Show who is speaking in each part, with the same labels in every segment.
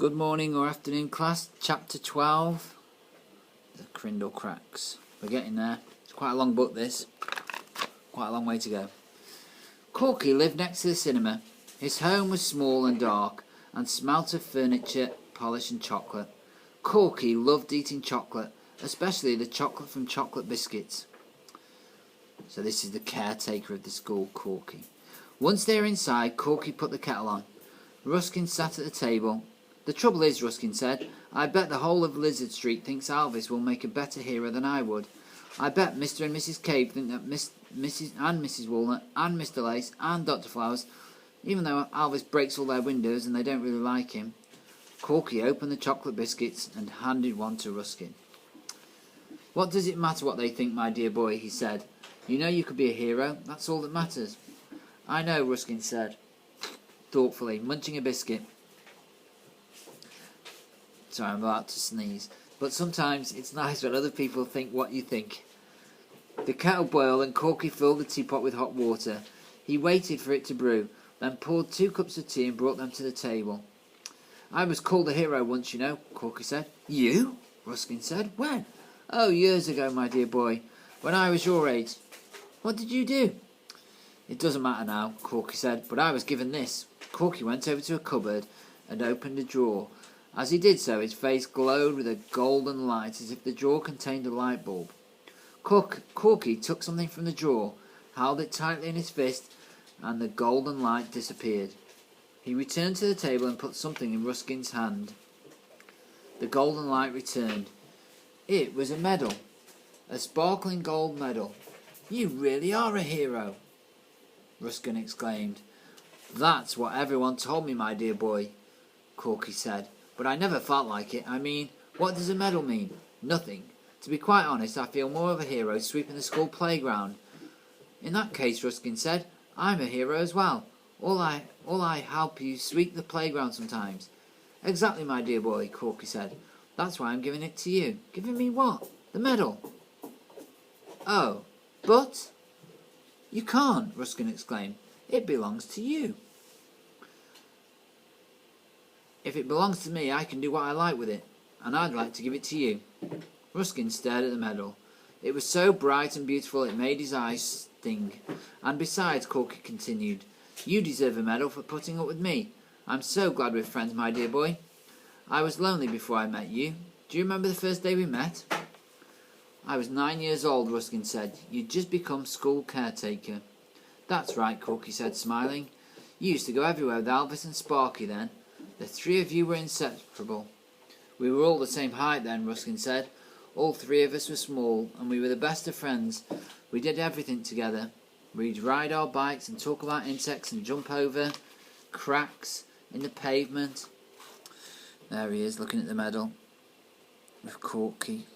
Speaker 1: Good morning or afternoon, class. Chapter 12, the Krindlekrax. We're getting there. It's quite a long book, this. Quite a long way to go. Corky lived next to the cinema. His home was small and dark, and smelt of furniture, polish and chocolate. Corky loved eating chocolate, especially the chocolate from chocolate biscuits. So this is the caretaker of the school, Corky. Once they were inside, Corky put the kettle on. Ruskin sat at the table. "The trouble is," Ruskin said, "I bet the whole of Lizard Street thinks Alvis will make a better hero than I would. I bet Mr. and Mrs. Cave think that Mrs. and Mrs. Walnut and Mr. Lace and Dr. Flowers, even though Alvis breaks all their windows and they don't really like him." Corky opened the chocolate biscuits and handed one to Ruskin. "What does it matter what they think, my dear boy?" he said. "You know you could be a hero. That's all that matters." "I know," Ruskin said, thoughtfully, munching a biscuit. Sorry, I'm about to sneeze. But sometimes it's nice when other people think what you think. The kettle boiled and Corky filled the teapot with hot water. He waited for it to brew, then poured 2 cups of tea and brought them to the table. "I was called a hero once, you know," Corky said. "You?" Ruskin said. "When?" "Oh, years ago, my dear boy. When I was your age." "What did you do?" "It doesn't matter now," Corky said, "but I was given this." Corky went over to a cupboard and opened a drawer. As he did so, his face glowed with a golden light, as if the drawer contained a light bulb. Corky took something from the drawer, held it tightly in his fist, and the golden light disappeared. He returned to the table and put something in Ruskin's hand. The golden light returned. It was a medal, a sparkling gold medal. "You really are a hero," Ruskin exclaimed. "That's what everyone told me, my dear boy," Corky said. "But I never felt like it. I mean, what does a medal mean? Nothing. To be quite honest, I feel more of a hero sweeping the school playground." "In that case," Ruskin said, "I'm a hero as well. All I help you sweep the playground sometimes." "Exactly, my dear boy," Corky said. "That's why I'm giving it to you." "Giving me what?" "The medal." "Oh, but—" "You can't," Ruskin exclaimed. "It belongs to you." "If it belongs to me, I can do what I like with it, and I'd like to give it to you." Ruskin stared at the medal. It was so bright and beautiful it made his eyes sting. "And besides," Corky continued, "you deserve a medal for putting up with me. I'm so glad we're friends, my dear boy. I was lonely before I met you. Do you remember the first day we met?" "I was 9 years old," Ruskin said. "You'd just become school caretaker." "That's right," Corky said, smiling. "You used to go everywhere with Alvis and Sparky then. The 3 of you were inseparable." "We were all the same height then," Ruskin said. "All 3 of us were small, and we were the best of friends. We did everything together. We'd ride our bikes and talk about insects and jump over cracks in the pavement." There he is, looking at the medal with Corky.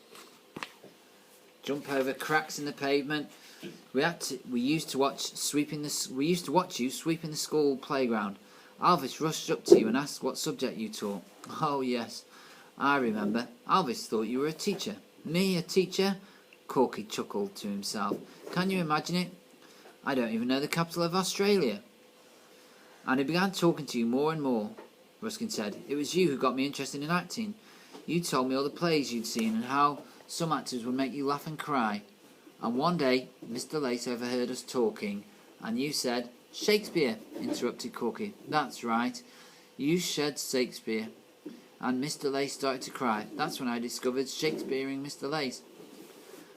Speaker 1: "Jump over cracks in the pavement. We used to watch you sweeping the school playground. Alvis rushed up to you and asked what subject you taught." "Oh, yes, I remember. Alvis thought you were a teacher." "Me, a teacher?" Corky chuckled to himself. "Can you imagine it? I don't even know the capital of Australia." "And he began talking to you more and more," Ruskin said. "It was you who got me interested in acting. You told me all the plays you'd seen and how some actors would make you laugh and cry. And one day Mr. Lace overheard us talking, and you said—" "Shakespeare," interrupted Corky. "That's right. You said Shakespeare. And Mr. Lace started to cry. That's when I discovered Shakespeareing Mr. Lace."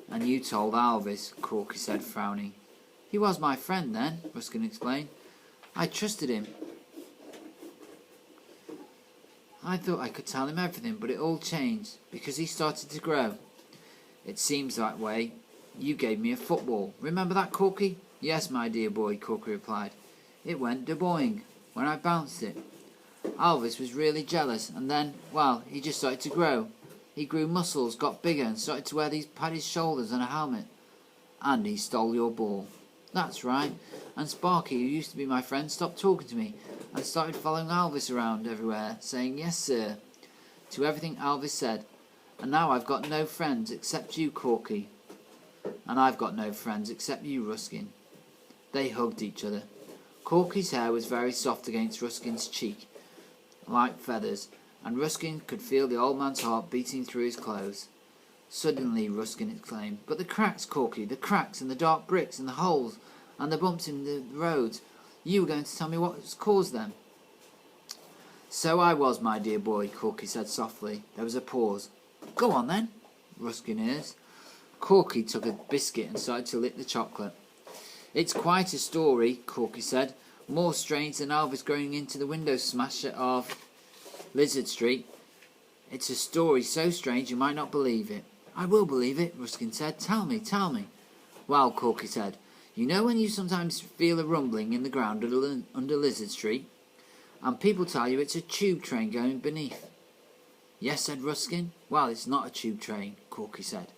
Speaker 1: "And you told Alvis," Corky said, frowning. "He was my friend then," Ruskin explained. "I trusted him. I thought I could tell him everything, but it all changed, because he started to grow." "It seems that way. You gave me a football. Remember that, Corky?" "Yes, my dear boy," Corky replied. "It went de-boing when I bounced it. Alvis was really jealous, and then, well, he just started to grow. He grew muscles, got bigger, and started to wear these padded shoulders and a helmet." "And he stole your ball." "That's right. And Sparky, who used to be my friend, stopped talking to me and started following Alvis around everywhere, saying 'yes, sir' to everything Alvis said. And now I've got no friends except you, Corky. And I've got no friends except you, Ruskin." They hugged each other. Corky's hair was very soft against Ruskin's cheek, like feathers, and Ruskin could feel the old man's heart beating through his clothes. Suddenly Ruskin exclaimed, "But the cracks, Corky, the cracks and the dark bricks and the holes and the bumps in the roads. You were going to tell me what's caused them." "So I was, my dear boy," Corky said softly. There was a pause. "Go on then," Ruskin urged. Corky took a biscuit and started to lick the chocolate. "It's quite a story," Corky said. "More strange than Elvis going into the window smasher of Lizard Street. It's a story so strange you might not believe it." "I will believe it," Ruskin said. "Tell me, tell me." "Well," Corky said, "you know when you sometimes feel a rumbling in the ground under Lizard Street? And people tell you it's a tube train going beneath." "Yes," said Ruskin. "Well, it's not a tube train," Corky said.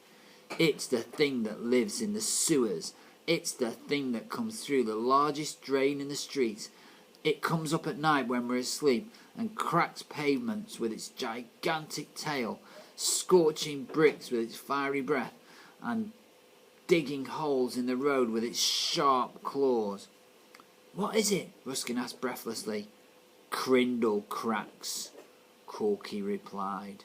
Speaker 1: "It's the thing that lives in the sewers. It's the thing that comes through the largest drain in the streets. It comes up at night when we're asleep and cracks pavements with its gigantic tail, scorching bricks with its fiery breath, and digging holes in the road with its sharp claws." "What is it?" Ruskin asked breathlessly. "Krindlekrax," Corky replied.